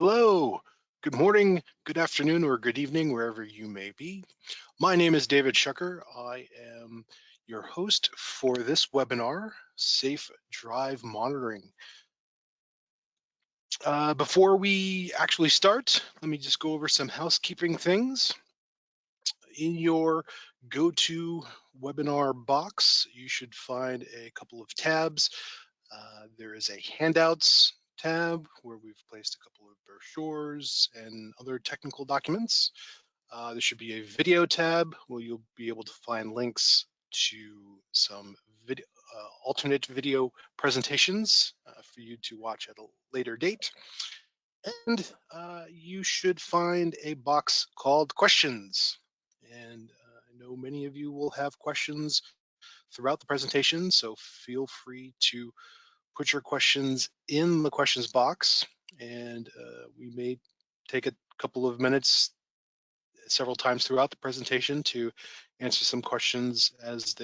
Hello, good morning, good afternoon, or good evening, wherever you may be. My name is David Shucker. I am your host for this webinar, Safe Drive Monitoring. Before we actually start, let me just go over some housekeeping things. In your go-to webinar box, you should find a couple of tabs. There is a handouts tab where we've placed a couple of brochures and other technical documents. There should be a video tab where you'll be able to find links to some alternate video presentations for you to watch at a later date. And you should find a box called questions. And I know many of you will have questions throughout the presentation, so feel free to put your questions in the questions box, and we may take a couple of minutes several times throughout the presentation to answer some questions as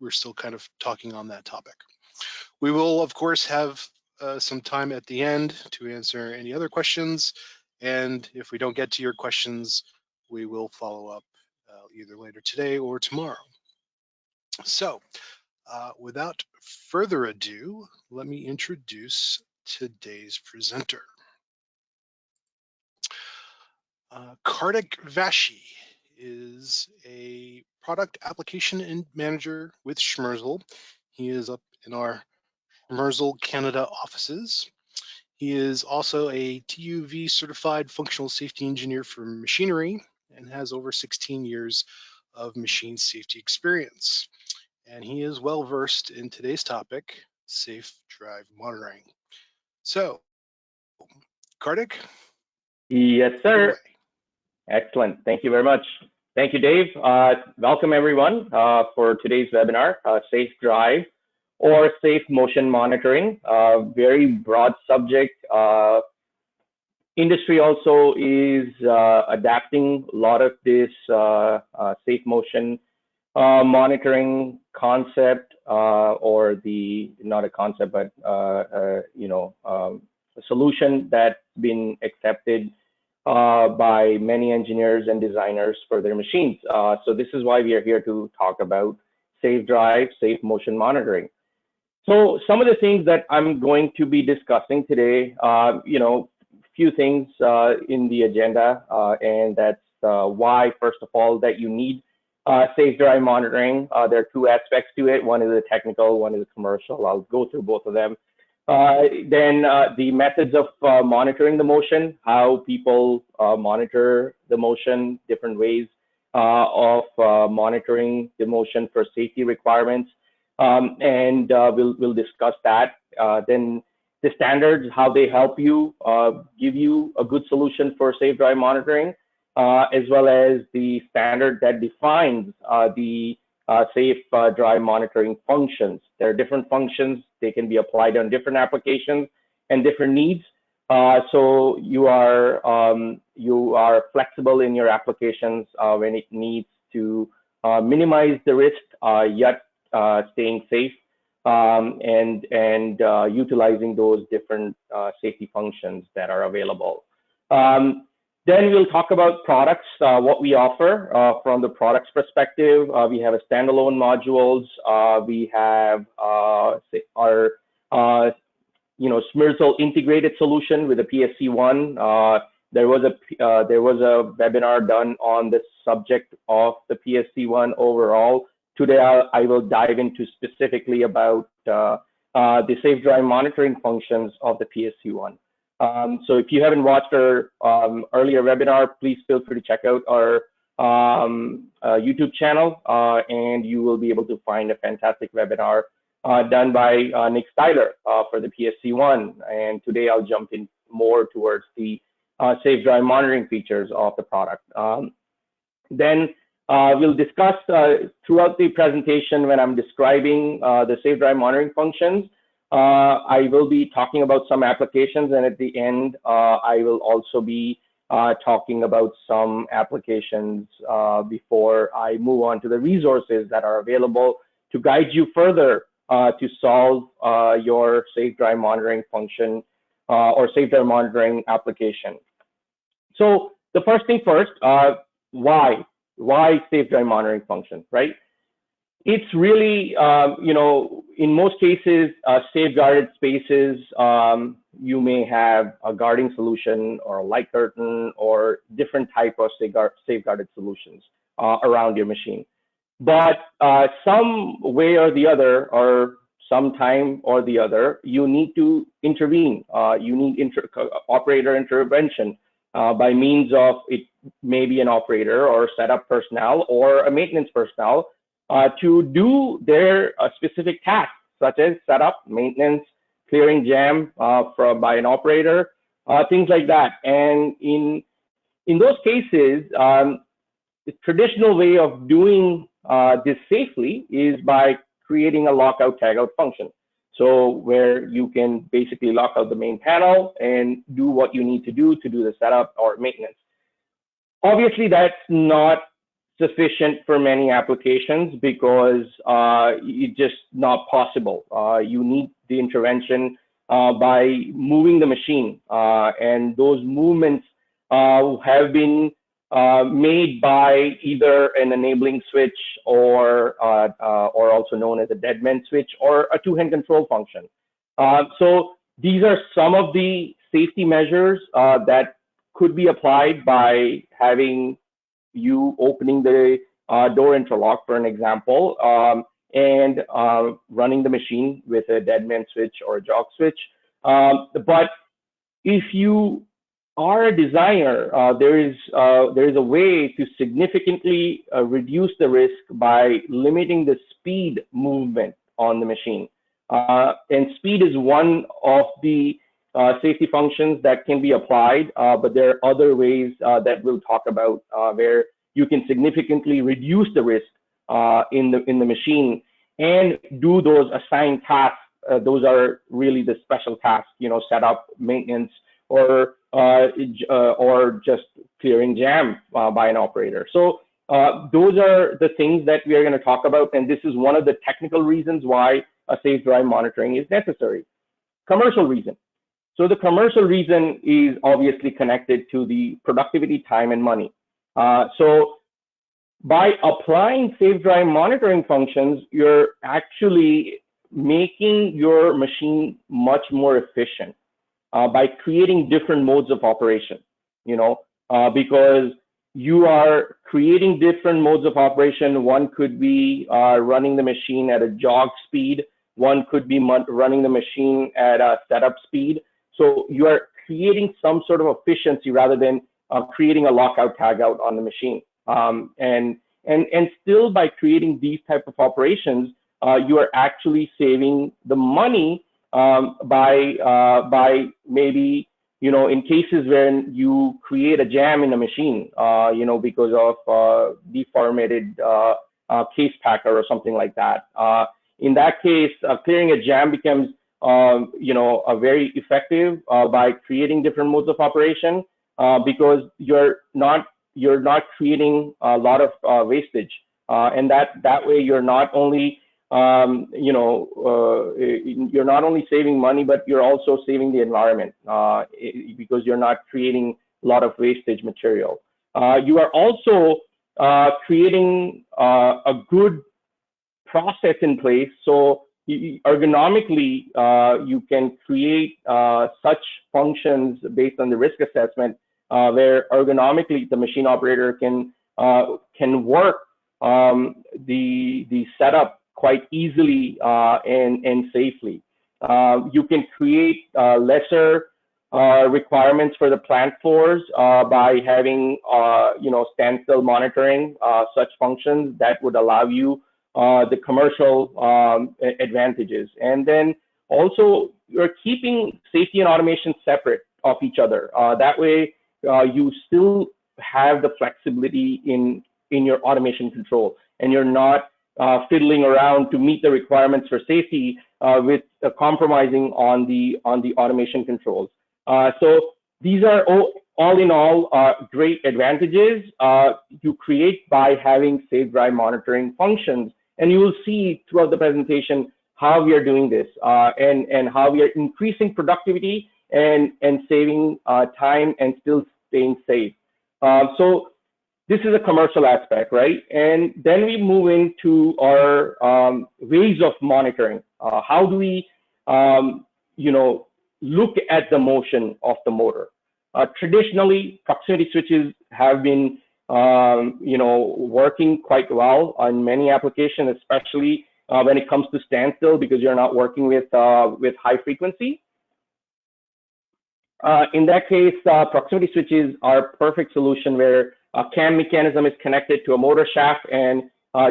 we're still kind of talking on that topic. We will, of course, have some time at the end to answer any other questions, and if we don't get to your questions, we will follow up either later today or tomorrow. So, without further ado, let me introduce today's presenter. Kartik Vashi is a product application manager with Schmersal. He is up in our Schmersal, Canada offices. He is also a TUV certified functional safety engineer for machinery and has over 16 years of machine safety experience. And he is well versed in today's topic, safe drive monitoring. So, Kartik? Yes, sir. Excellent. Thank you very much. Thank you, Dave. Welcome, everyone, for today's webinar, Safe Drive or Safe Motion Monitoring. Very broad subject. Industry also is adapting a lot of this safe motion monitoring concept, or not a concept, but a solution that's been accepted by many engineers and designers for their machines. So this is why we are here to talk about safe drive, safe motion monitoring. So some of the things that I'm going to be discussing today, few things in the agenda, and that's why, first of all, that you need safe drive monitoring. There are two aspects to it. One is a technical, one is a commercial. I'll go through both of them. Then the methods of monitoring the motion, how people monitor the motion, different ways of monitoring the motion for safety requirements, and we'll discuss that. Then the standards, how they help you give you a good solution for safe drive monitoring, as well as the standard that defines the safe drive monitoring functions. There are different functions. They can be applied on different applications and different needs. So you are flexible in your applications when it needs to minimize the risk, yet staying safe, and utilizing those different safety functions that are available. Then we'll talk about products, what we offer from the products perspective. We have a standalone modules. We have our Schmersal integrated solution with a PSC1. There was a webinar done on the subject of the PSC1 overall. Today I will dive into specifically about the safe drive monitoring functions of the PSC1. So if you haven't watched our earlier webinar, please feel free to check out our YouTube channel, and you will be able to find a fantastic webinar done by Nick Styler for the PSC1. And today I'll jump in more towards the safe drive monitoring features of the product. Then we'll discuss throughout the presentation when I'm describing the safe drive monitoring functions. I will be talking about some applications, and at the end, I will also be talking about some applications before I move on to the resources that are available to guide you further to solve your safe drive monitoring function or safe drive monitoring application. So the first thing first, why? Why safe drive monitoring function, right? It's really, in most cases, safeguarded spaces, you may have a guarding solution or a light curtain or different type of safeguarded solutions around your machine. But some way or the other, or sometime or the other, you need to intervene. You need operator intervention by means of it may be an operator or setup personnel or a maintenance personnel to do their specific tasks, such as setup, maintenance, clearing jam by an operator, things like that. And in those cases, the traditional way of doing this safely is by creating a lockout tagout function. So where you can basically lock out the main panel and do what you need to do the setup or maintenance. Obviously, that's not sufficient for many applications because it's just not possible. You need the intervention by moving the machine, and those movements have been made by either an enabling switch or also known as a dead man switch or a two-hand control function. So these are some of the safety measures that could be applied by having you opening the door interlock, for an example, and running the machine with a dead man switch or a jog switch. But if you are a designer, there is a way to significantly reduce the risk by limiting the speed movement on the machine. And speed is one of the safety functions that can be applied, but there are other ways that we'll talk about where you can significantly reduce the risk in the machine and do those assigned tasks. Those are really the special tasks, setup, maintenance, or just clearing jam by an operator. So those are the things that we are going to talk about, and this is one of the technical reasons why a safe drive monitoring is necessary. Commercial reason. So the commercial reason is obviously connected to the productivity, time, and money. So by applying safe drive monitoring functions, you're actually making your machine much more efficient by creating different modes of operation, because you are creating different modes of operation. One could be running the machine at a jog speed. One could be running the machine at a setup speed. So you are creating some sort of efficiency rather than creating a lockout tagout on the machine. And still by creating these type of operations, you are actually saving the money by maybe, in cases when you create a jam in a machine, because of deformated case packer or something like that. In that case, clearing a jam becomes a very effective by creating different modes of operation because you're not creating a lot of wastage, and that way you're not only you're not only saving money, but you're also saving the environment because you're not creating a lot of wastage material. You are also creating a good process in place. So ergonomically, you can create such functions based on the risk assessment where ergonomically the machine operator can work the setup quite easily and safely. You can create lesser requirements for the plant floors by having standstill monitoring, such functions that would allow you the commercial advantages. And then also you're keeping safety and automation separate of each other. That way you still have the flexibility in your automation control, and you're not fiddling around to meet the requirements for safety with compromising on the automation controls. So these are all in all great advantages you create by having safe drive monitoring functions. And you will see throughout the presentation how we are doing this and how we are increasing productivity and saving time and still staying safe. So this is a commercial aspect, right? And then we move into our ways of monitoring. How do we, you know, look at the motion of the motor? Traditionally, proximity switches have been, working quite well on many applications, especially when it comes to standstill, because you're not working with high frequency. In that case, proximity switches are a perfect solution where a cam mechanism is connected to a motor shaft, and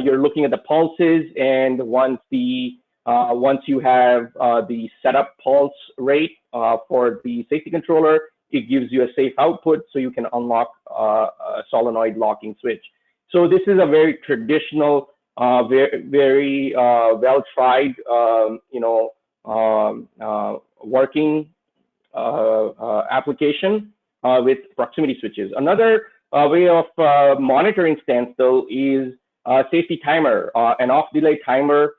you're looking at the pulses. And once you have the setup pulse rate for the safety controller, it gives you a safe output, so you can unlock a solenoid locking switch. So this is a very traditional, very well tried, working application with proximity switches. Another way of monitoring standstill is safety timer. An off delay timer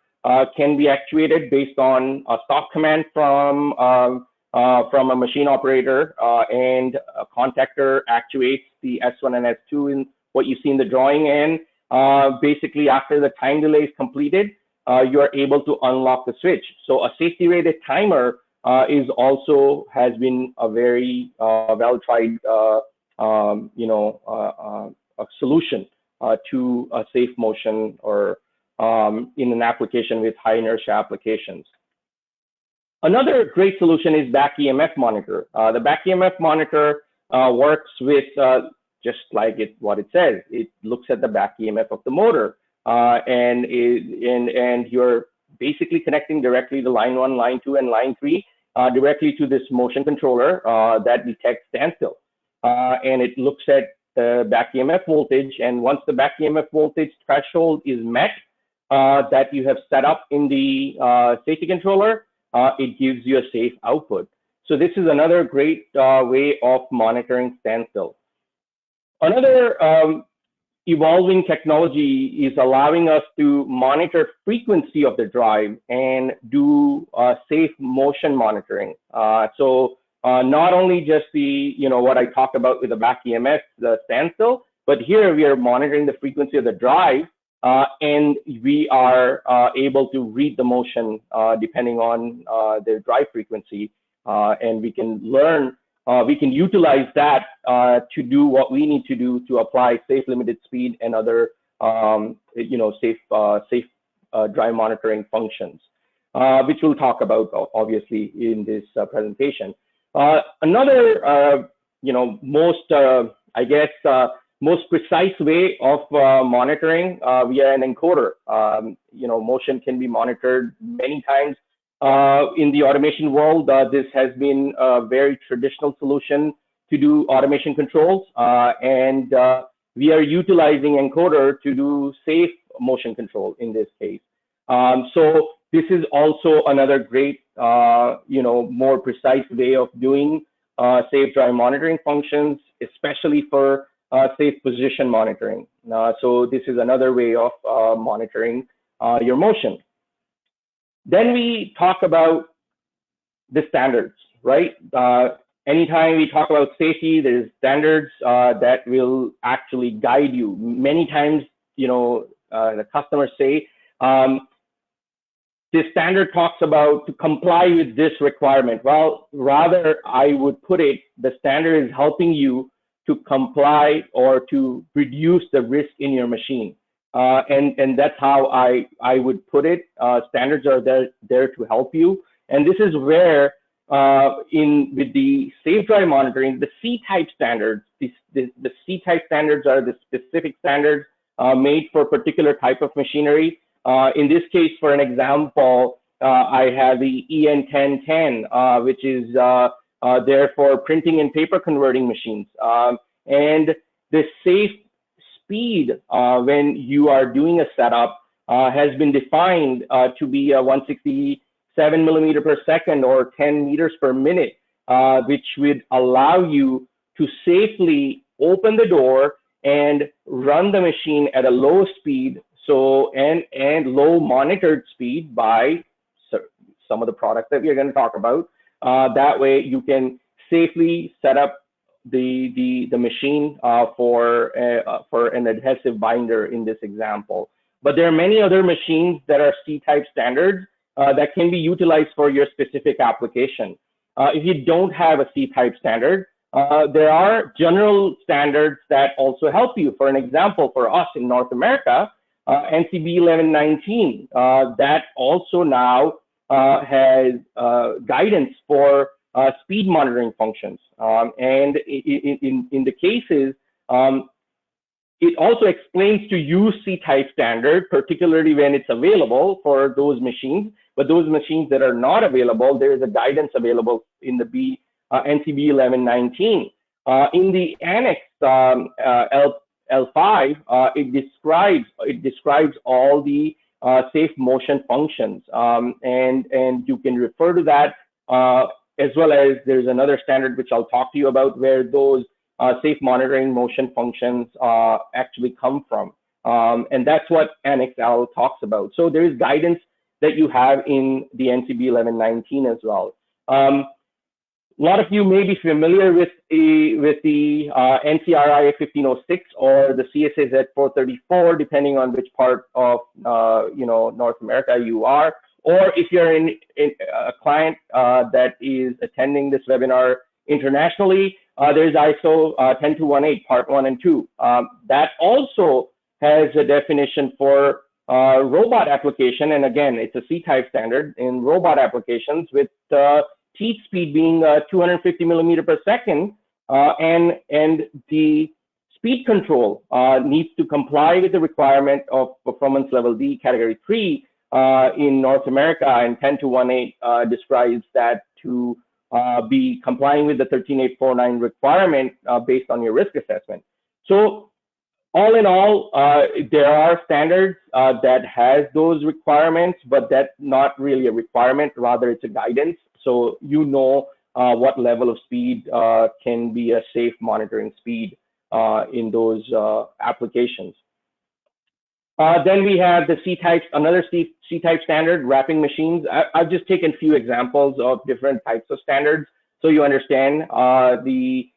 can be actuated based on a stop command from a machine operator, and a contactor actuates the S1 and S2 in what you see in the drawing. And basically, after the time delay is completed, you are able to unlock the switch. So a safety rated timer is also has been a very well tried a solution to a safe motion, or in an application with high inertia applications. Another great solution is back EMF monitor. The back EMF monitor works with just like what it says. It looks at the back EMF of the motor, and you're basically connecting directly to line 1, line 2, and line 3 directly to this motion controller that detects standstill. And it looks at the back EMF voltage, and once the back EMF voltage threshold is met that you have set up in the safety controller, it gives you a safe output. So this is another great way of monitoring standstill. Another evolving technology is allowing us to monitor frequency of the drive and do safe motion monitoring. So not only just the, what I talked about with the back EMF, the standstill, but here we are monitoring the frequency of the drive, and we are able to read the motion depending on the drive frequency, and we can learn, we can utilize that to do what we need to do to apply safe limited speed and other, safe drive monitoring functions, which we'll talk about obviously in this presentation. Another, most precise way of monitoring via an encoder. Motion can be monitored many times in the automation world. This has been a very traditional solution to do automation controls, and we are utilizing encoder to do safe motion control in this case. So this is also another great, more precise way of doing safe drive monitoring functions, especially for safe position monitoring. So this is another way of monitoring your motion. Then we talk about the standards, right? Anytime we talk about safety, there's standards that will actually guide you. Many times, the customers say, this standard talks about to comply with this requirement. Well, rather, I would put it, the standard is helping you to comply or to reduce the risk in your machine. And that's how I would put it. Standards are there to help you. And this is where, with the safe drive monitoring, the C-type standards, the C-type standards are the specific standards made for a particular type of machinery. In this case, for an example, I have the EN1010, which is there for printing and paper converting machines. And the safe speed when you are doing a setup has been defined to be 167 millimeter per second or 10 meters per minute, which would allow you to safely open the door and run the machine at a low speed, and low monitored speed by some of the products that we are going to talk about, That way you can safely set up the machine for an adhesive binder in this example. But there are many other machines that are C-type standards that can be utilized for your specific application. If you don't have a C-type standard, there are general standards that also help you. For an example, for us in North America, NCB 1119, that also now has guidance for speed monitoring functions. And in the cases, it also explains to use C-type standard, particularly when it's available for those machines. But those machines that are not available, there is a guidance available in the NCB 1119. In the annex L5, it describes all the safe motion functions, and you can refer to that, as well as there's another standard which I'll talk to you about where those safe monitoring motion functions actually come from, and that's what Annex L talks about. So there is guidance that you have in the NCB 1119 as well. A lot of you may be familiar with the NCRI 1506 or the CSAZ 434, depending on which part of North America you are, or if you're in a client that is attending this webinar internationally, there's ISO 10218 Part 1 and 2. That also has a definition for robot application, and again, it's a C-type standard in robot applications with teeth speed being 250 millimeter per second, and the speed control needs to comply with the requirement of performance level D category 3 in North America, and 10218 describes that to be complying with the 13849 requirement based on your risk assessment. So all in all, there are standards that has those requirements, but that's not really a requirement, rather it's a guidance. So you know what level of speed can be a safe monitoring speed in those applications. Then we have the C-type, another C-type standard, wrapping machines. I've just taken a few examples of different types of standards so you understand the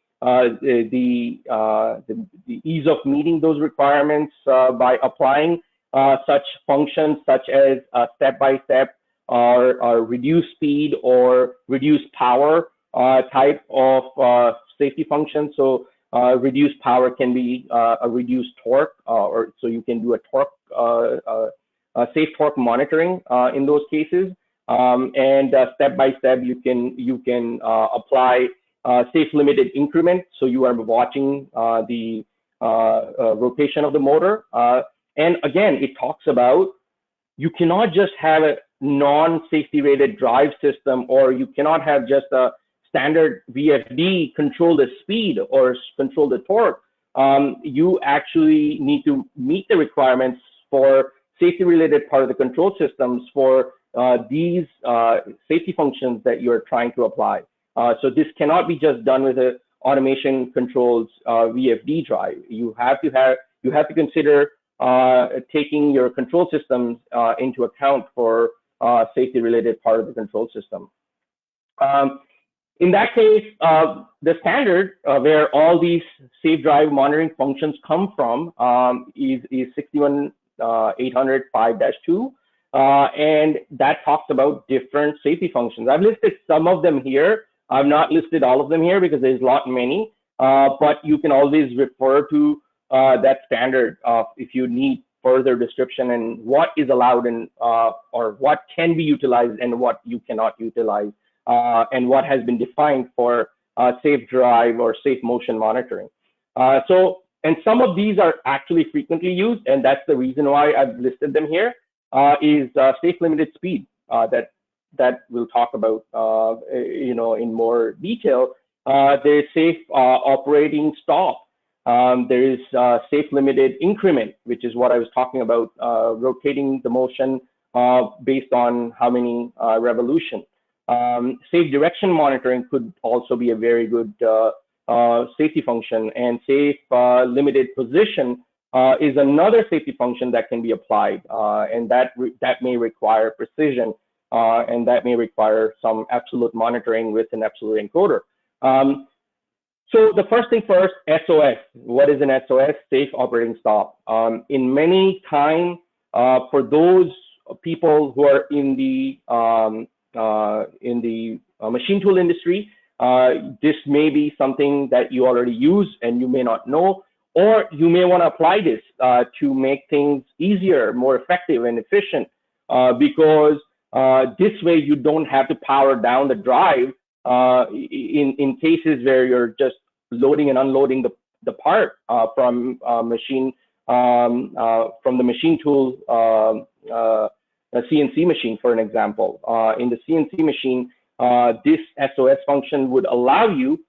ease of meeting those requirements by applying such functions such as step-by-step or reduced speed or reduced power type of safety function. So reduced power can be a reduced torque, or so you can do a torque, a safe torque monitoring in those cases. And step by step, you can apply safe limited increment. So you are watching the rotation of the motor. And again, it talks about you cannot just have a non-safety rated drive system, or you cannot have just a standard VFD control the speed or control the torque. You actually need to meet the requirements for safety related part of the control systems for these safety functions that you're trying to apply. So this cannot be just done with a automation controls VFD drive. You have to consider taking your control systems into account for safety related part of the control system. In that case, the standard where all these safe drive monitoring functions come from is 61800-5-2, and that talks about different safety functions. I've listed some of them here. I've not listed all of them here because there's many, but you can always refer to that standard if you need further description and what is allowed and or what can be utilized and what you cannot utilize, and what has been defined for safe drive or safe motion monitoring. And some of these are actually frequently used, and that's the reason why I've listed them here, is safe limited speed that we'll talk about in more detail. There's safe operating stop. There is safe limited increment, which is what I was talking about, rotating the motion based on how many revolutions. Safe direction monitoring could also be a very good safety function, and safe limited position is another safety function that can be applied, and that may require precision. and that may require some absolute monitoring with an absolute encoder. So the first thing first, SOS. What is an SOS? Safe operating stop. In many time, for those people who are in the machine tool industry, this may be something that you already use and you may not know, or you may want to apply this to make things easier, more effective and efficient, because this way you don't have to power down the drive in cases where you're just loading and unloading the part from machine from the machine tool, a CNC machine, for an example. In the CNC machine, this SOS function would allow you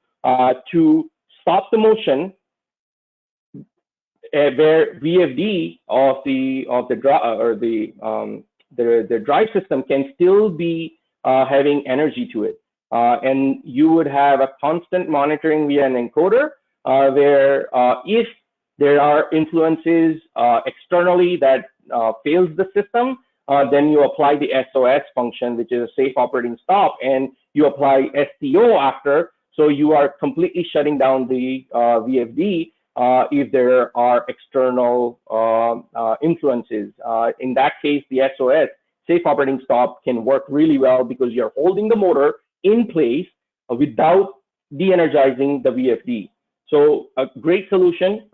to stop the motion where VFD of the drive system can still be having energy to it, and you would have a constant monitoring via an encoder, where if there are influences externally that fails the system, then you apply the SOS function, which is a safe operating stop, and you apply STO after, so you are completely shutting down the VFD if there are external influences. In that case, the SOS, safe operating stop, can work really well because you're holding the motor in place without de-energizing the VFD. So a great solution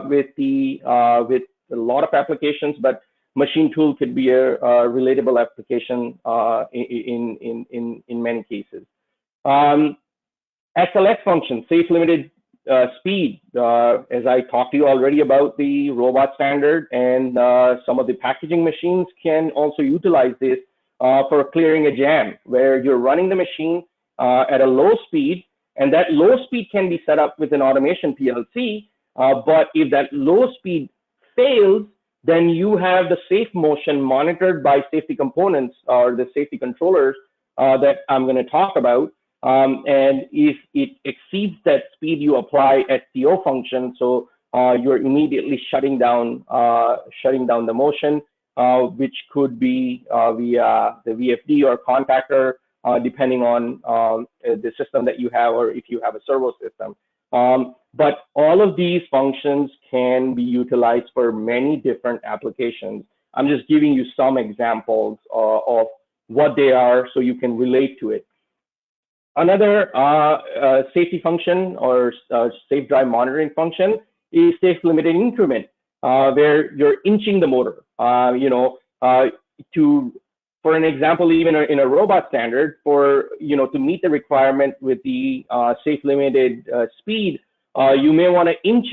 with a lot of applications, but machine tool could be a relatable application in many cases. SLS function, safe limited speed. As I talked to you already about the robot standard, and some of the packaging machines can also utilize this for clearing a jam, where you're running the machine at a low speed, and that low speed can be set up with an automation PLC, but if that low speed fails, then you have the safe motion monitored by safety components or the safety controllers that I'm going to talk about. And if it exceeds that speed, you apply STO function, so you're immediately shutting down the motion, which could be via the VFD or contactor, depending on the system that you have, or if you have a servo system. But all of these functions can be utilized for many different applications. I'm just giving you some examples of what they are so you can relate to it. Another safety function or safe drive monitoring function is safe limited increment, where you're inching the motor. For an example, even in a robot standard, to meet the requirement with the safe limited speed, you may want to inch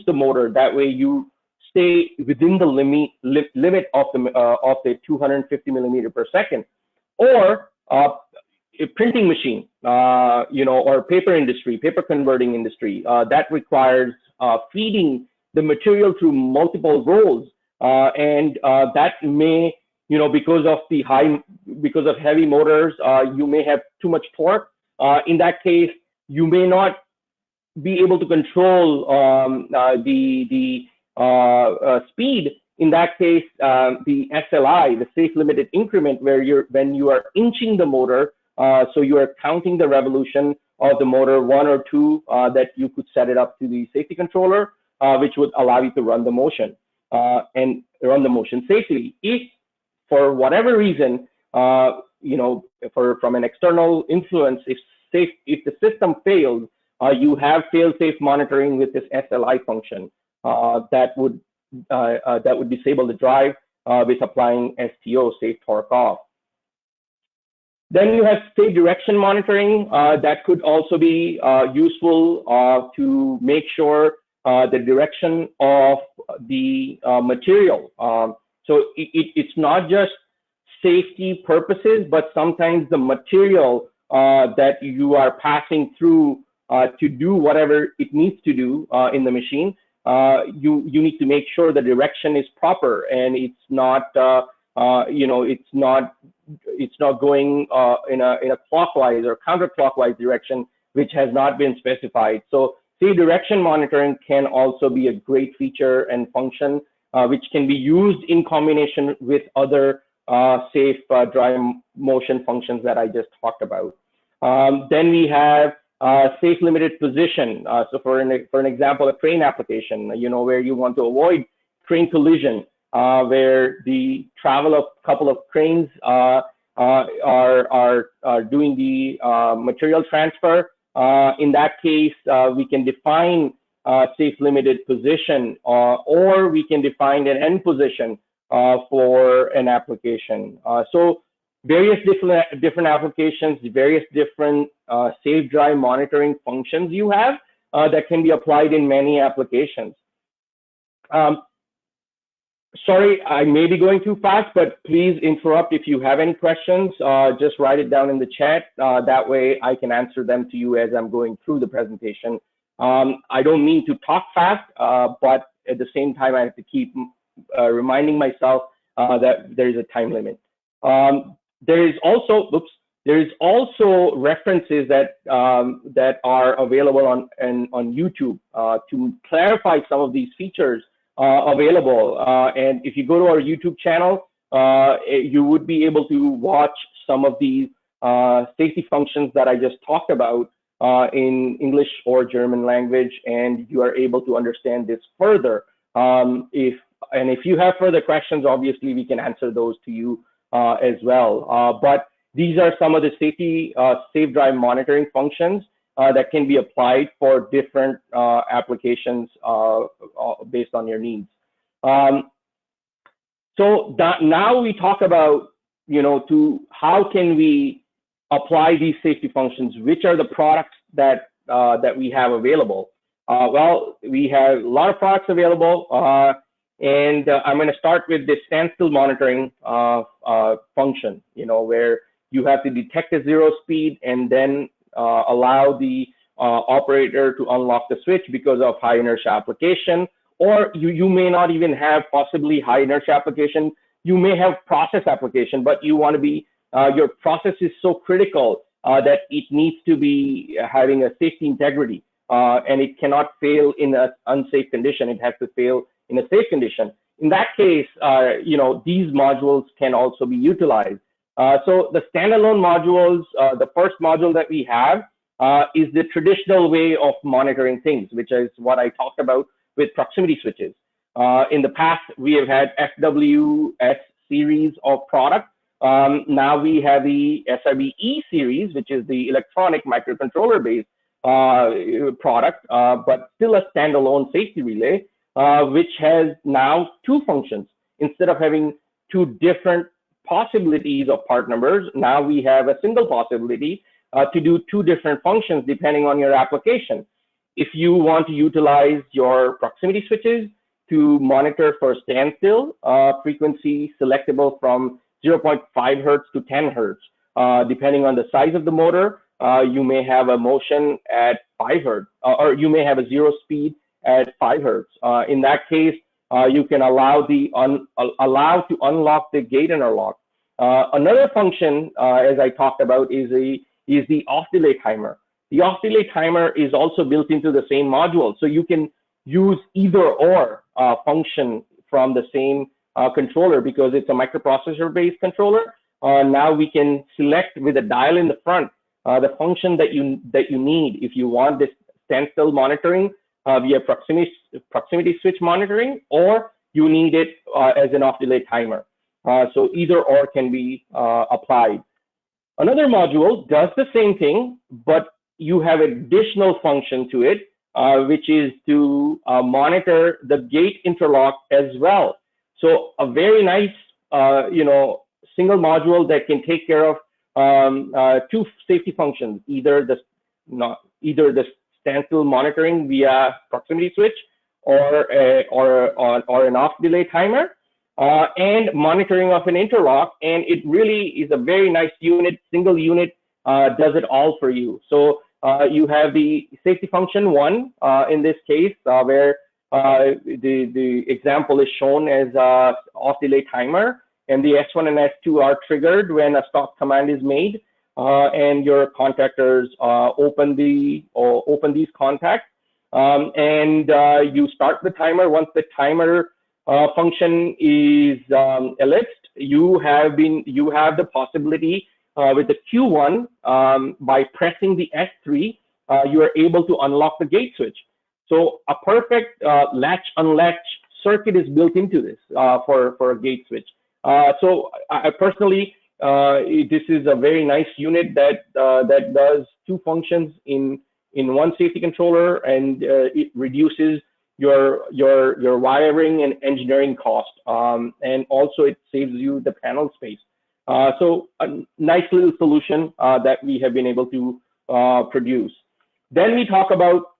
the motor. That way you stay within the limit of the 250 millimeter per second. Or a printing machine, or paper industry, paper converting industry, that requires feeding the material through multiple rolls, and that may, because of heavy motors, you may have too much torque. In that case, you may not be able to control the speed. In that case, the SLI, the safe limited increment, when you are inching the motor, so you are counting the revolution of the motor, 1 or 2, that you could set it up to the safety controller, which would allow you to run the motion and run the motion safely. If for whatever reason, from an external influence, if the system fails, you have fail-safe monitoring with this SLI function that would disable the drive with applying STO, safe torque off. Then you have safe direction monitoring that could also be useful to make sure the direction of the material. So it's not just safety purposes, but sometimes the material that you are passing through to do whatever it needs to do in the machine, you need to make sure the direction is proper, and it's not it's not going in a clockwise or counterclockwise direction, which has not been specified. So safe direction monitoring can also be a great feature and function which can be used in combination with other safe dry motion functions that I just talked about. Then we have safe limited position. So for an example, a crane application, where you want to avoid crane collision, where the travel of a couple of cranes are doing the material transfer. In that case, we can define safe limited position, or we can define an end position for an application. So various different applications, various different safe dry monitoring functions you have that can be applied in many applications. Sorry, I may be going too fast, but please interrupt if you have any questions. Just write it down in the chat. That way I can answer them to you as I'm going through the presentation. I don't mean to talk fast, but at the same time, I have to keep reminding myself that there is a time limit. There is also references that are available on YouTube to clarify some of these features available. And if you go to our YouTube channel, you would be able to watch some of these safety functions that I just talked about in English or German language, and you are able to understand this further. If you have further questions, obviously we can answer those to you as well. But these are some of the safe drive monitoring functions that can be applied for different applications based on your needs. So now we talk about, how can we apply these safety functions? Which are the products that we have available? Well, we have a lot of products available, and I'm going to start with the standstill monitoring function, where you have to detect a zero speed and then allow the operator to unlock the switch because of high inertia application, or you may not even have possibly high inertia application. You may have process application, but you want to be, your process is so critical that it needs to be having a safety integrity, and it cannot fail in an unsafe condition. It has to fail in a safe condition. In that case, these modules can also be utilized. So the standalone modules, the first module that we have is the traditional way of monitoring things, which is what I talked about with proximity switches. In the past, we have had FWS series of products. Now we have the SRBE series, which is the electronic microcontroller based product, but still a standalone safety relay, which has now two functions. Instead of having two different possibilities of part numbers, now we have a single possibility to do two different functions depending on your application. If you want to utilize your proximity switches to monitor for standstill, frequency selectable from 0.5 hertz to 10 hertz, depending on the size of the motor, you may have a motion at 5 hertz, or you may have a zero speed at 5 hertz. In that case, you can allow to unlock the gate interlock. Another function, as I talked about, is the off delay timer. The off delay timer is also built into the same module, so you can use either or function from the same controller because it's a microprocessor based controller. Now we can select with a dial in the front the function that you need. If you want this standstill monitoring via proximity switch monitoring, or you need it as an off delay timer. So either or can be applied. Another module does the same thing, but you have additional function to it, which is to monitor the gate interlock as well. So a very nice, single module that can take care of two safety functions, either the standstill monitoring via proximity switch or an off delay timer, and monitoring of an interlock. And it really is a very nice unit, single unit, does it all for you. So you have the safety function one in this case, where the example is shown as off delay timer, and the S1 and S2 are triggered when a stop command is made, and your contactors open these contacts, and you start the timer. Once the timer function is ellipsed, you have the possibility with the Q1 by pressing the S3, you are able to unlock the gate switch. So a perfect latch unlatch circuit is built into this for a gate switch. So I personally, this is a very nice unit that does two functions in one safety controller, and it reduces your wiring and engineering cost, and also it saves you the panel space. So a nice little solution that we have been able to produce. Then we talk about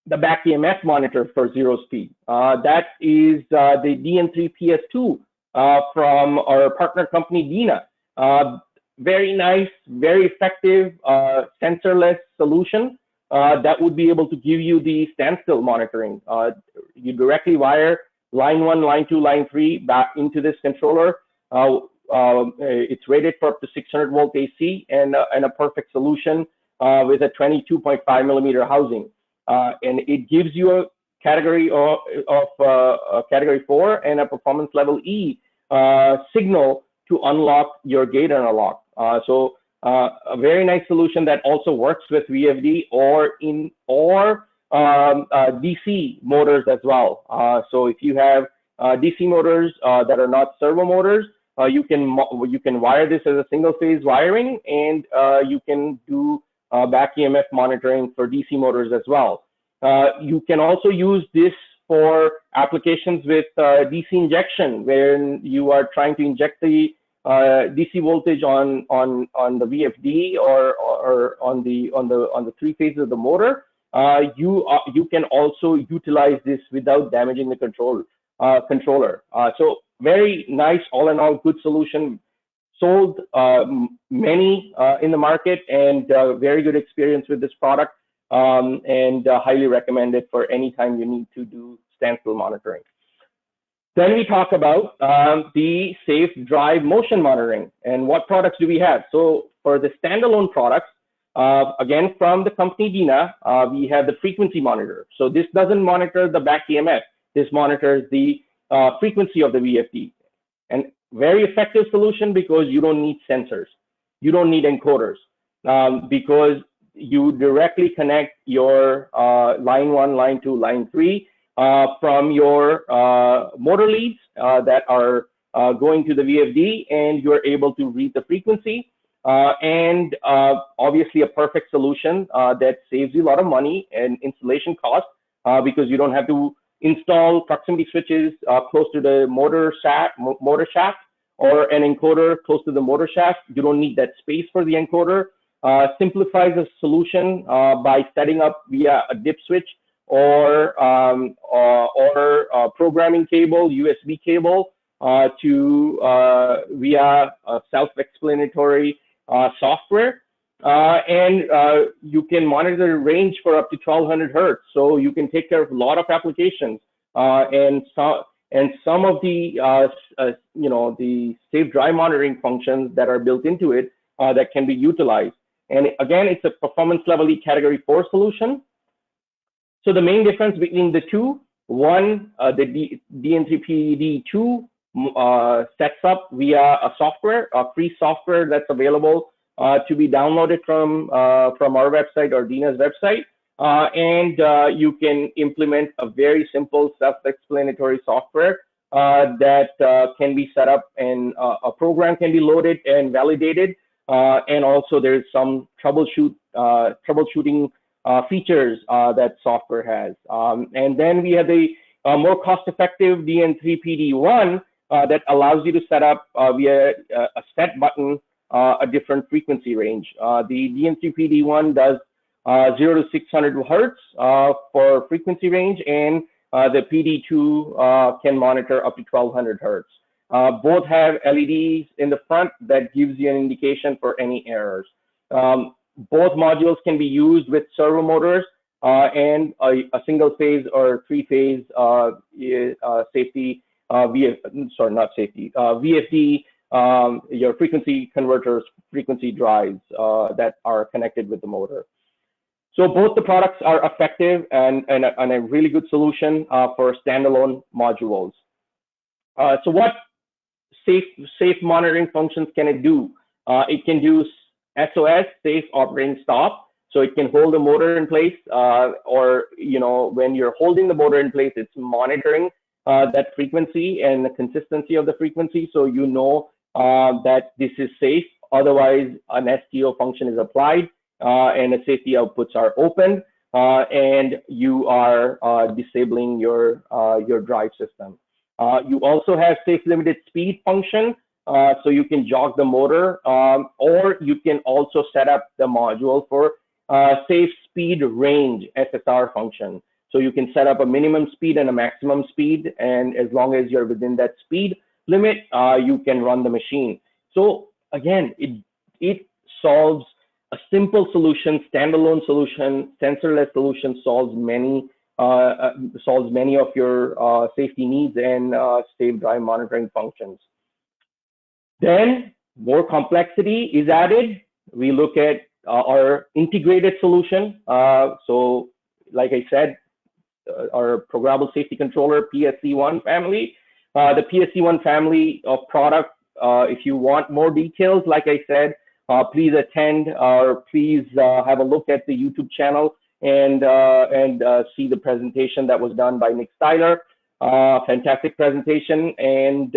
the back EMF monitor for zero speed. That is the DN3PS2 from our partner company Dina. Very nice, very effective sensorless solution that would be able to give you the standstill monitoring. You directly wire line 1, line 2, line 3 back into this controller. It's rated for up to 600 volt AC and a perfect solution with a 22.5 millimeter housing. And it gives you a category of category 4 and a performance level E signal to unlock your gate interlock. So a very nice solution that also works with VFD or DC motors as well. So if you have DC motors that are not servo motors, you can wire this as a single phase wiring, and you can do back EMF monitoring for DC motors as well. You can also use this for applications with DC injection, where you are trying to inject the DC voltage on the VFD or on the three phases of the motor. You can also utilize this without damaging the controller. So very nice, all in all, good solution. Sold many in the market, and very good experience with this product, and highly recommended for any time you need to do standstill monitoring. Then we talk about the safe drive motion monitoring and what products do we have. So for the standalone products, again from the company Dina, we have the frequency monitor. So this doesn't monitor the back EMF. This monitors the frequency of the VFD. And very effective solution because you don't need sensors. You don't need encoders because you directly connect your line 1, line 2, line 3 from your motor leads that are going to the VFD, and you're able to read the frequency. And obviously a perfect solution that saves you a lot of money and installation costs because you don't have to install proximity switches close to the motor shaft or an encoder close to the motor shaft. You don't need that space for the encoder. Simplifies the solution by setting up via a dip switch or programming cable, USB cable to via self-explanatory software. And you can monitor the range for up to 1200 hertz. So you can take care of a lot of applications. And some of the, the safe drive monitoring functions that are built into it that can be utilized. And again, it's a performance level E category 4 solution. So the main difference between the two, one, the DN3PD2 sets up via a software, a free software that's available to be downloaded from our website or Dina's website. And you can implement a very simple self-explanatory software that can be set up, and a program can be loaded and validated. And also there's some troubleshooting features that software has. And then we have the more cost-effective DN3PD1 that allows you to set up via a set button a different frequency range. The DN3PD1 does 0 to 600 hertz for frequency range, and the PD2 can monitor up to 1200 hertz. Both have LEDs in the front that gives you an indication for any errors. Both modules can be used with servo motors and a single phase or three phase safety, VFD, your frequency converters, frequency drives that are connected with the motor. So both the products are effective and a really good solution for standalone modules. So what safe safe monitoring functions can it do? It can do SOS, safe operating stop. So it can hold the motor in place, or when you're holding the motor in place, it's monitoring that frequency and the consistency of the frequency, so that this is safe. Otherwise, an STO function is applied, and the safety outputs are opened, and you are disabling your drive system. You also have safe limited speed function, so you can jog the motor, or you can also set up the module for safe speed range SSR function. So you can set up a minimum speed and a maximum speed, and as long as you're within that speed limit, you can run the machine. So again, it solves a simple solution, standalone solution, sensorless solution, solves many of your safety needs and safe drive monitoring functions. Then more complexity is added. We look at our integrated solution. So like I said, our programmable safety controller PSC1 family. The PSC1 family of product, if you want more details, like I said, please attend or please have a look at the YouTube channel and see the presentation that was done by Nick Styler. Fantastic presentation. And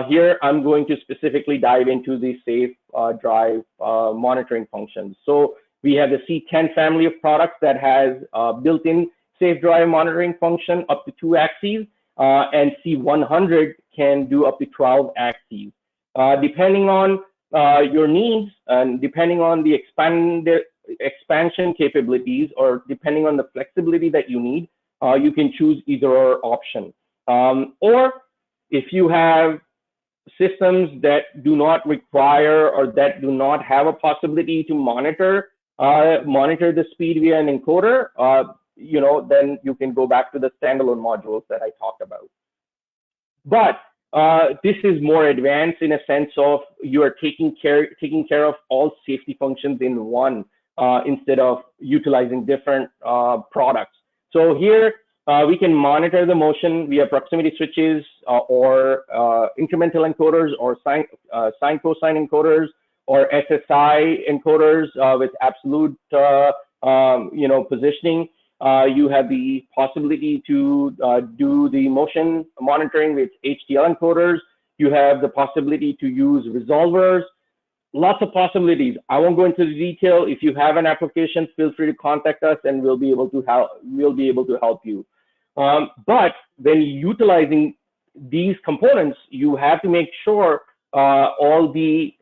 here I'm going to specifically dive into the safe drive monitoring functions. So we have the C10 family of products that has built-in safe drive monitoring function up to 2 axes, and C100 can do up to 12 axes. Depending on your needs and depending on the expansion capabilities, or depending on the flexibility that you need, you can choose either or option. Or if you have systems that do not require or that do not have a possibility to monitor the speed via an encoder, then you can go back to the standalone modules that I talked about. But this is more advanced in a sense of you are taking care of all safety functions in one, instead of utilizing different products. So here we can monitor the motion via proximity switches, or incremental encoders, or sine cosine encoders, or SSI encoders with absolute positioning. You have the possibility to do the motion monitoring with HDL encoders. You have the possibility to use resolvers. Lots of possibilities. I won't go into the detail. If you have an application, feel free to contact us, and we'll be able to help you. But when utilizing these components, you have to make sure all the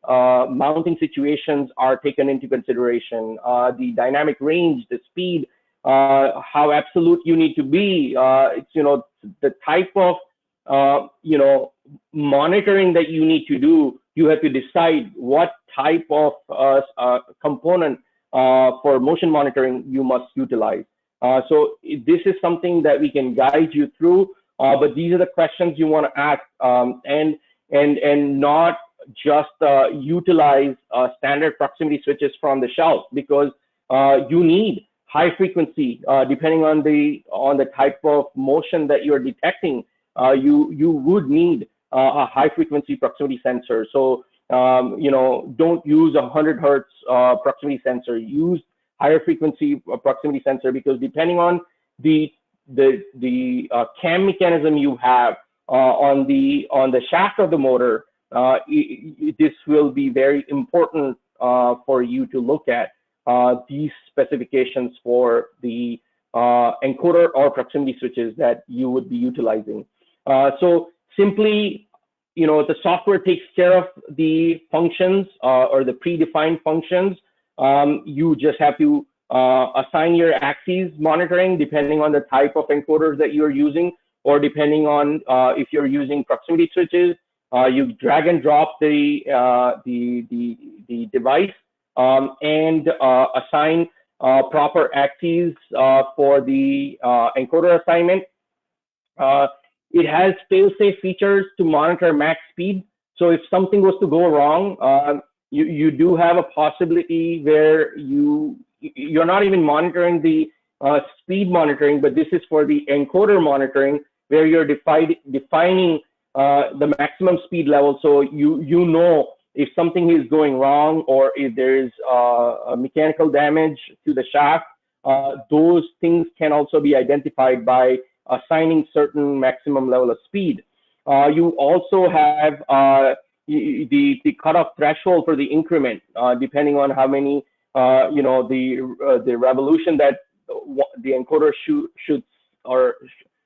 mounting situations are taken into consideration. The dynamic range, the speed, how absolute you need to be. It's the type of monitoring that you need to do. You have to decide what type of component for motion monitoring you must utilize. So this is something that we can guide you through, but these are the questions you want to ask, and not just utilize standard proximity switches from the shelf, because you need high frequency depending on the type of motion that you're detecting. You would need a high frequency proximity sensor. So don't use 100 hertz proximity sensor. Use higher frequency proximity sensor, because depending on the cam mechanism you have on the shaft of the motor, this will be very important for you to look at these specifications for the encoder or proximity switches that you would be utilizing. So simply, the software takes care of the functions or the predefined functions. You just have to assign your axes monitoring depending on the type of encoders that you're using, or depending on if you're using proximity switches, you drag and drop the device and assign proper axes for the encoder assignment. It has fail-safe features to monitor max speed. So if something was to go wrong, you do have a possibility where you're not even monitoring the speed monitoring, but this is for the encoder monitoring, where you're defining the maximum speed level, so you know if something is going wrong or if there is a mechanical damage to the shaft. Those things can also be identified by assigning certain maximum level of speed. You also have the cutoff threshold for the increment, depending on how many the revolution that the encoder should or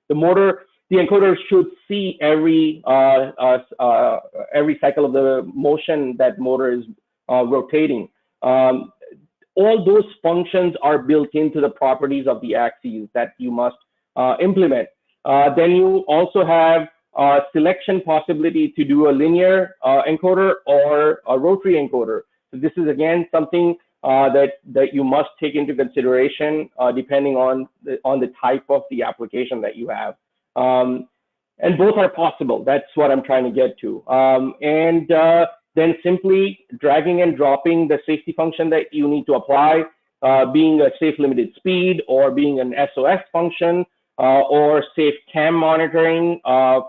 the motor the encoder should see every cycle of the motion that motor is rotating. Um, all those functions are built into the properties of the axes that you must implement. Then you also have selection possibility to do a linear encoder or a rotary encoder. So this is again something that you must take into consideration depending on the type of the application that you have. Um, and both are possible. That's what I'm trying to get to. And then simply dragging and dropping the safety function that you need to apply, being a safe limited speed or being an SOS function or safe cam monitoring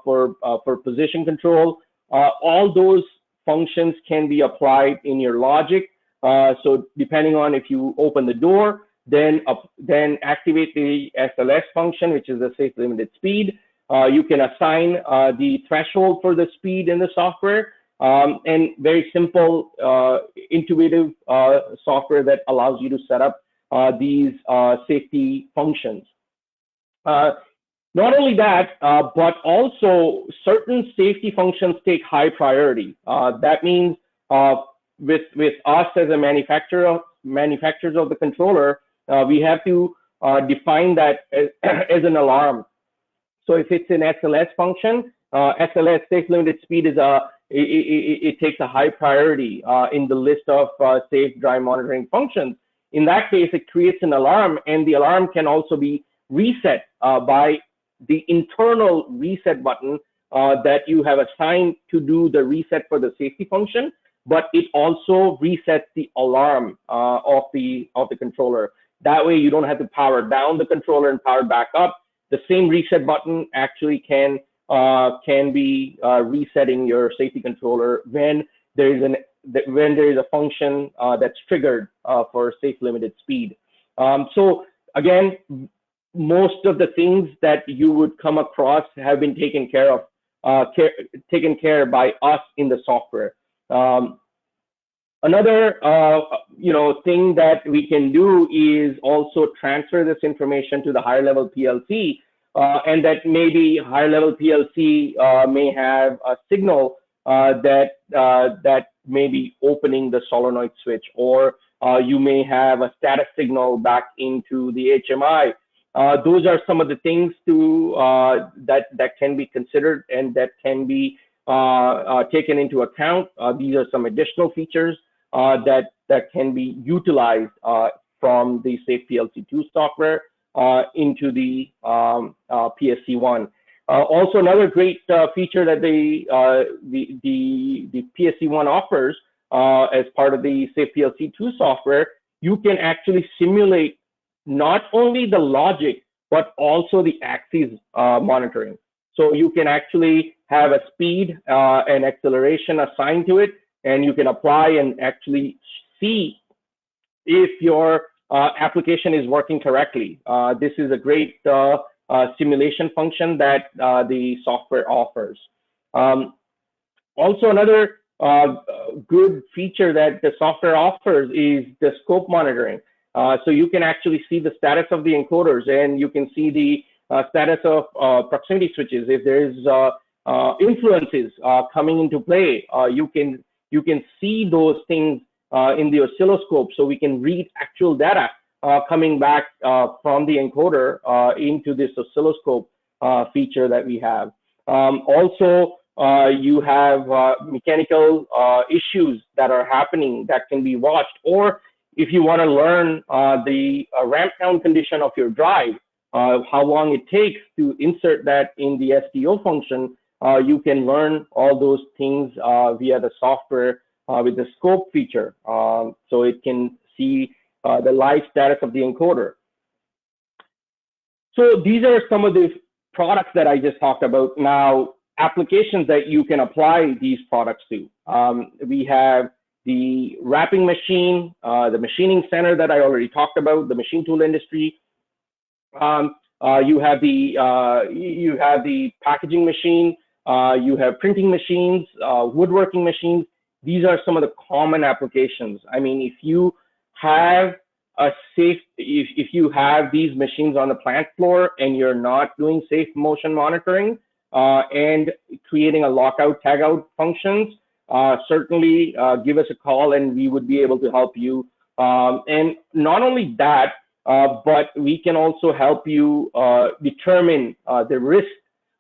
for position control. All those functions can be applied in your logic. So depending on if you open the door, then activate the SLS function, which is the safe limited speed. You can assign the threshold for the speed in the software, and very simple, intuitive software that allows you to set up these safety functions. Not only that, but also certain safety functions take high priority. That means with us as a manufacturers of the controller, we have to define that as an alarm. So if it's an SLS function, SLS safe limited speed is it takes a high priority in the list of safe drive monitoring functions. In that case, it creates an alarm, and the alarm can also be reset by the internal reset button that you have assigned to do the reset for the safety function, but it also resets the alarm of the controller. That way you don't have to power down the controller and power back up. The same reset button actually can be resetting your safety controller when there is a function that's triggered for safe limited speed. So again, most of the things that you would come across have been taken care of, taken care by us in the software. Another thing that we can do is also transfer this information to the higher level PLC, and that maybe higher level PLC may have a signal that may be opening the solenoid switch, or you may have a status signal back into the HMI. Those are some of the things that can be considered and that can be taken into account. These are some additional features that can be utilized from the Safe PLC2 software into the PSC1. Also, another great feature that the PSC1 offers as part of the Safe PLC2 software, you can actually simulate not only the logic but also the axis monitoring. So you can actually have a speed and acceleration assigned to it, and you can apply and actually see if your application is working correctly. This is a great simulation function that the software offers. Also, another good feature that the software offers is the scope monitoring. So you can actually see the status of the encoders, and you can see the status of proximity switches. If there's influences coming into play, you can see those things in the oscilloscope, so we can read actual data coming back from the encoder into this oscilloscope feature that we have. Also, you have mechanical issues that are happening that can be watched, or if you want to learn the ramp down condition of your drive, how long it takes to insert that in the STO function, you can learn all those things via the software with the scope feature. So it can see the live status of the encoder. So these are some of the products that I just talked about. Now, applications that you can apply these products to. We have the wrapping machine, the machining center that I already talked about, the machine tool industry. You have the packaging machine. You have printing machines, woodworking machines. These are some of the common applications. I mean, if you have if you have these machines on the plant floor and you're not doing safe motion monitoring and creating a lockout tagout functions, certainly give us a call and we would be able to help you. And not only that, but we can also help you determine the risk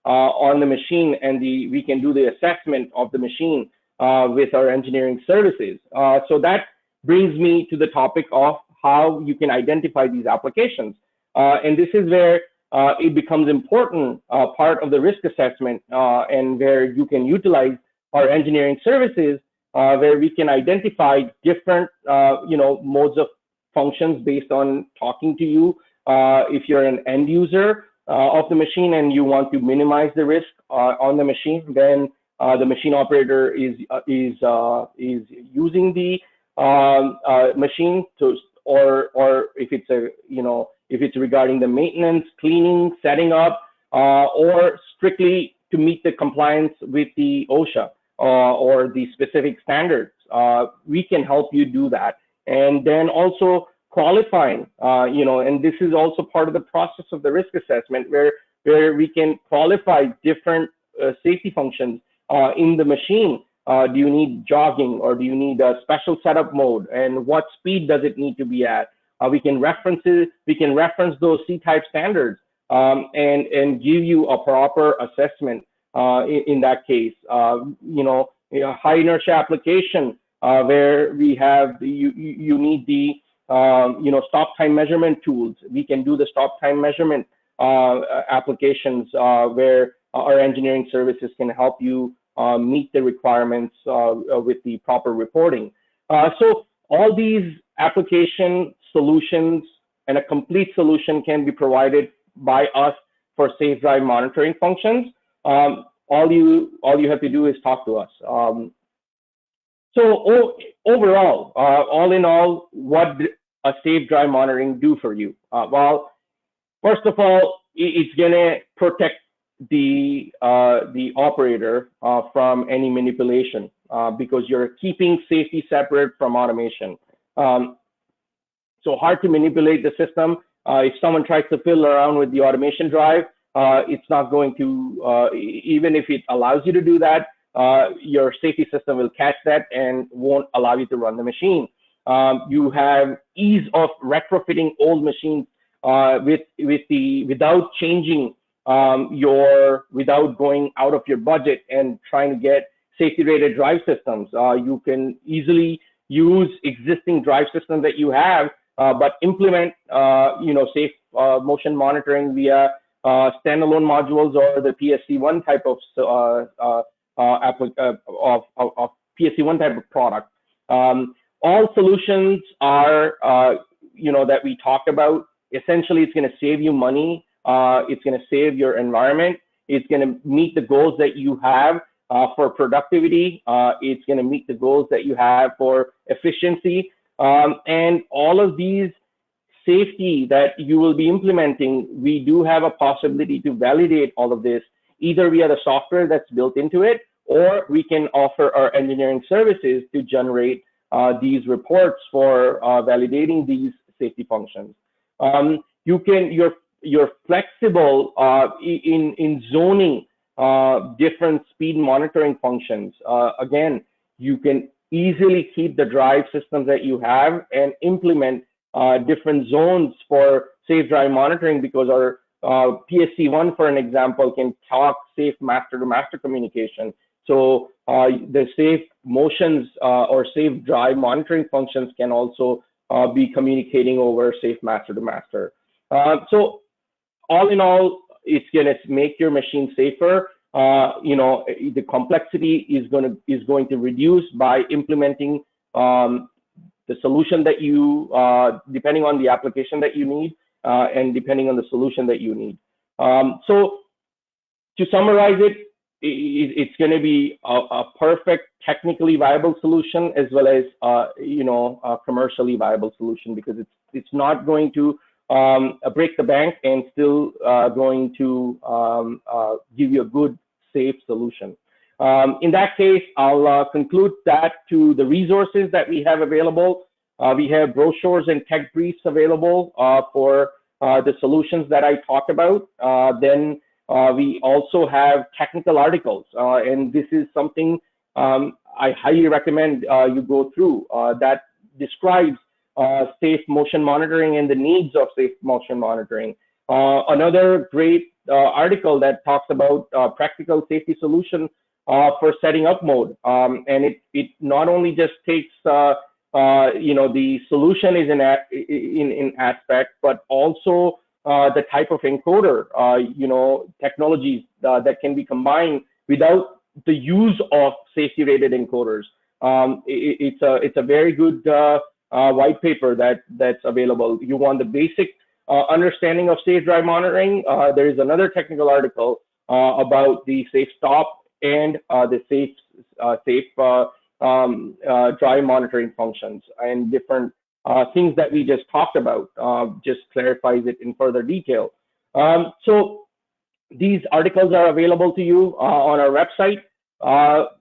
on the machine, and we can do the assessment of the machine with our engineering services. So that brings me to the topic of how you can identify these applications. And this is where it becomes important part of the risk assessment, and where you can utilize our engineering services, where we can identify different modes of functions based on talking to you. If you're an end user of the machine and you want to minimize the risk on the machine, then the machine operator is using the machine to, or if it's if it's regarding the maintenance, cleaning, setting up, or strictly to meet the compliance with the OSHA or the specific standards, we can help you do that. And then also qualifying, and this is also part of the process of the risk assessment, where we can qualify different safety functions in the machine. Do you need jogging, or do you need a special setup mode, and what speed does it need to be at? We can reference those C-type standards, and give you a proper assessment in that case. High inertia application, where we have you need the stop time measurement tools. We can do the stop time measurement applications, where our engineering services can help you meet the requirements with the proper reporting. So all these application solutions and a complete solution can be provided by us for safe drive monitoring functions. All you have to do is talk to us. So overall, all in all, what did a safe drive monitoring do for you? Well, first of all, it's gonna protect the operator from any manipulation, because you're keeping safety separate from automation. So hard to manipulate the system. If someone tries to fiddle around with the automation drive, it's not going to, even if it allows you to do that, your safety system will catch that and won't allow you to run the machine. You have ease of retrofitting old machines without changing without going out of your budget and trying to get safety rated drive systems. You can easily use existing drive systems that you have, but implement safe motion monitoring via standalone modules or the PSC1 type of PSC1 type of product. All solutions are that we talked about. Essentially, it's going to save you money. It's going to save your environment. It's going to meet the goals that you have for productivity. It's going to meet the goals that you have for efficiency. And all of these safety that you will be implementing, we do have a possibility to validate all of this, either via the software that's built into it, or we can offer our engineering services to generate these reports for validating these safety functions. You're flexible in zoning different speed monitoring functions. Again, you can easily keep the drive systems that you have and implement different zones for safe drive monitoring, because our PSC1, for an example, can talk safe master-to-master communication. So the safe motions or safe drive monitoring functions can also be communicating over safe master-to-master. So all in all, it's going to make your machine safer. The complexity is going to reduce by implementing the solution that you, depending on the application that you need, and depending on the solution that you need. So to summarize it, it's going to be a perfect technically viable solution as well as a commercially viable solution, because it's not going to break the bank and still going to give you a good safe solution. In that case, I'll conclude that to the resources that we have available. We have brochures and tech briefs available for the solutions that I talked about. Then we also have technical articles, and this is something I highly recommend you go through that describes safe motion monitoring and the needs of safe motion monitoring. Another great article that talks about practical safety solution for setting up mode, and it not only just takes the solution is in aspect, but also the type of encoder, technologies that can be combined without the use of safety rated encoders. It's a very good white paper that's available. You want the basic understanding of safe drive monitoring. There is another technical article about the safe stop and the safe drive monitoring functions and different things that we just talked about. Just clarifies it in further detail. So these articles are available to you on our website.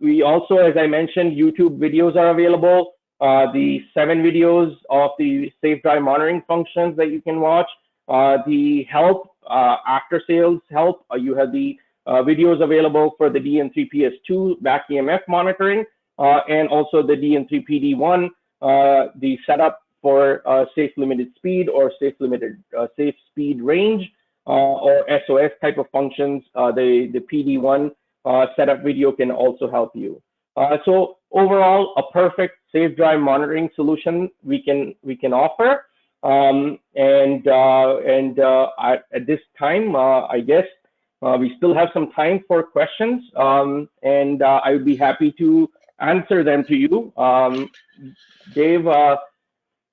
We also, as I mentioned, YouTube videos are available. The 7 videos of the safe drive monitoring functions that you can watch. The help, after sales help, you have the videos available for the DN3PS2 back EMF monitoring, and also the DN3PD1, the setup for safe limited speed or safe speed range, or SOS type of functions. The PD1 setup video can also help you. So overall, a perfect safe drive monitoring solution we can offer. At this time, I guess we still have some time for questions, and I would be happy to answer them to you. Dave,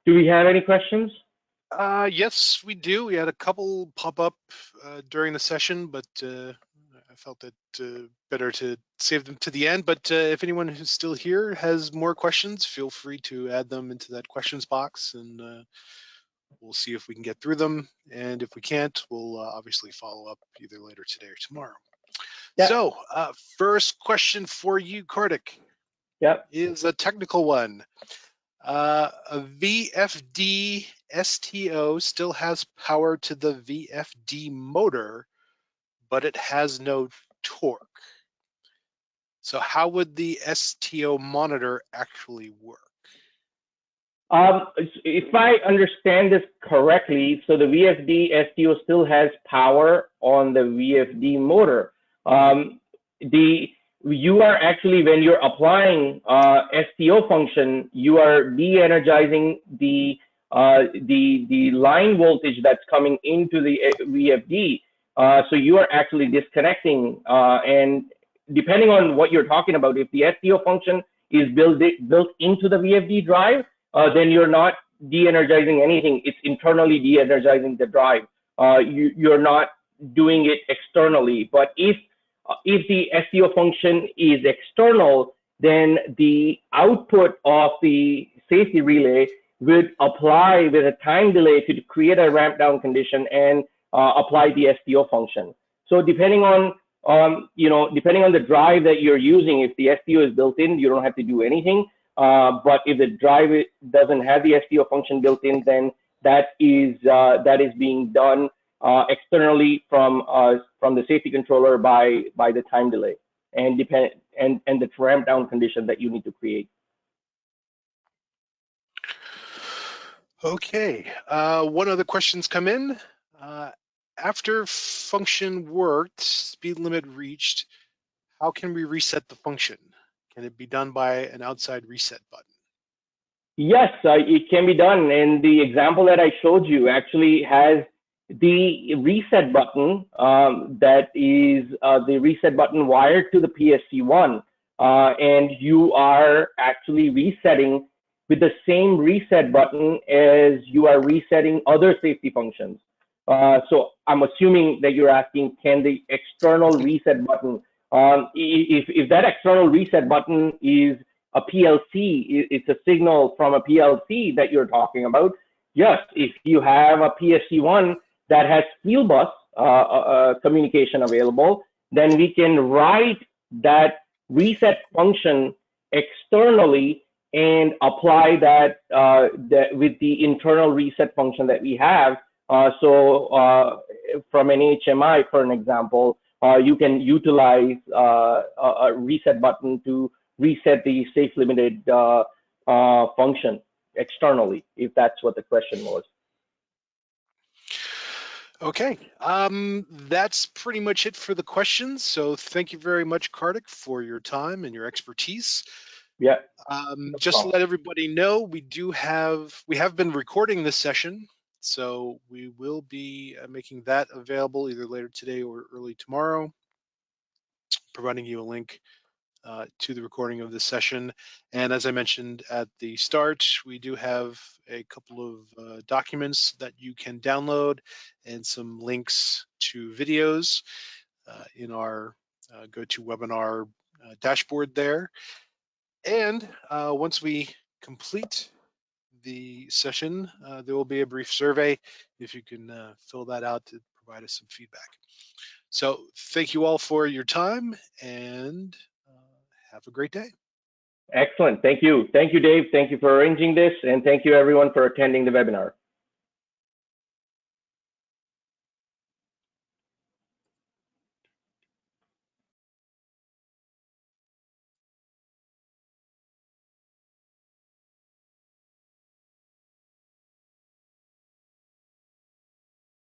do we have any questions? Yes, we do. We had a couple pop up during the session, but I felt that better to save them to the end. But if anyone who's still here has more questions, feel free to add them into that questions box, and we'll see if we can get through them. And if we can't, we'll obviously follow up either later today or tomorrow. Yeah. So first question for you, Kartik, is a technical one. A VFD STO still has power to the VFD motor, but it has no torque. So how would the STO monitor actually work? If I understand this correctly, so the VFD STO still has power on the VFD motor. You are actually, when you're applying STO function, you are de-energizing the line voltage that's coming into the VFD. So you are actually disconnecting, and depending on what you're talking about, if the STO function is built into the VFD drive, then you're not de-energizing anything. It's internally de-energizing the drive. You're not doing it externally. But if the STO function is external, then the output of the safety relay would apply with a time delay to create a ramp down condition and apply the STO function. So depending on the drive that you're using, if the STO is built in, you don't have to do anything. But if the drive doesn't have the STO function built in, then that is being done externally from the safety controller by the time delay and the ramp down condition that you need to create. Okay, one other question's come in. After function worked, speed limit reached, how can we reset the function? Can it be done by an outside reset button? Yes, it can be done. And the example that I showed you actually has the reset button that is the reset button wired to the PSC1. And you are actually resetting with the same reset button as you are resetting other safety functions. So I'm assuming that you're asking, can the external reset button If that external reset button is a PLC, it's a signal from a PLC that you're talking about. Yes, if you have a PSC1 that has field bus communication available, then we can write that reset function externally and apply that with the internal reset function that we have. From an HMI, for an example, you can utilize a reset button to reset the safe limited function externally, if that's what the question was. Okay, that's pretty much it for the questions. So thank you very much, Kartik, for your time and your expertise. Yeah, no Just to problem. let everybody know, we have been recording this session, so we will be making that available either later today or early tomorrow, providing you a link to the recording of this session. And as I mentioned at the start, we do have a couple of documents that you can download and some links to videos in our GoToWebinar dashboard there. And once we complete the session, there will be a brief survey if you can fill that out to provide us some feedback. So thank you all for your time and have a great day. Excellent. Thank you. Thank you, Dave. Thank you for arranging this. And thank you, everyone, for attending the webinar.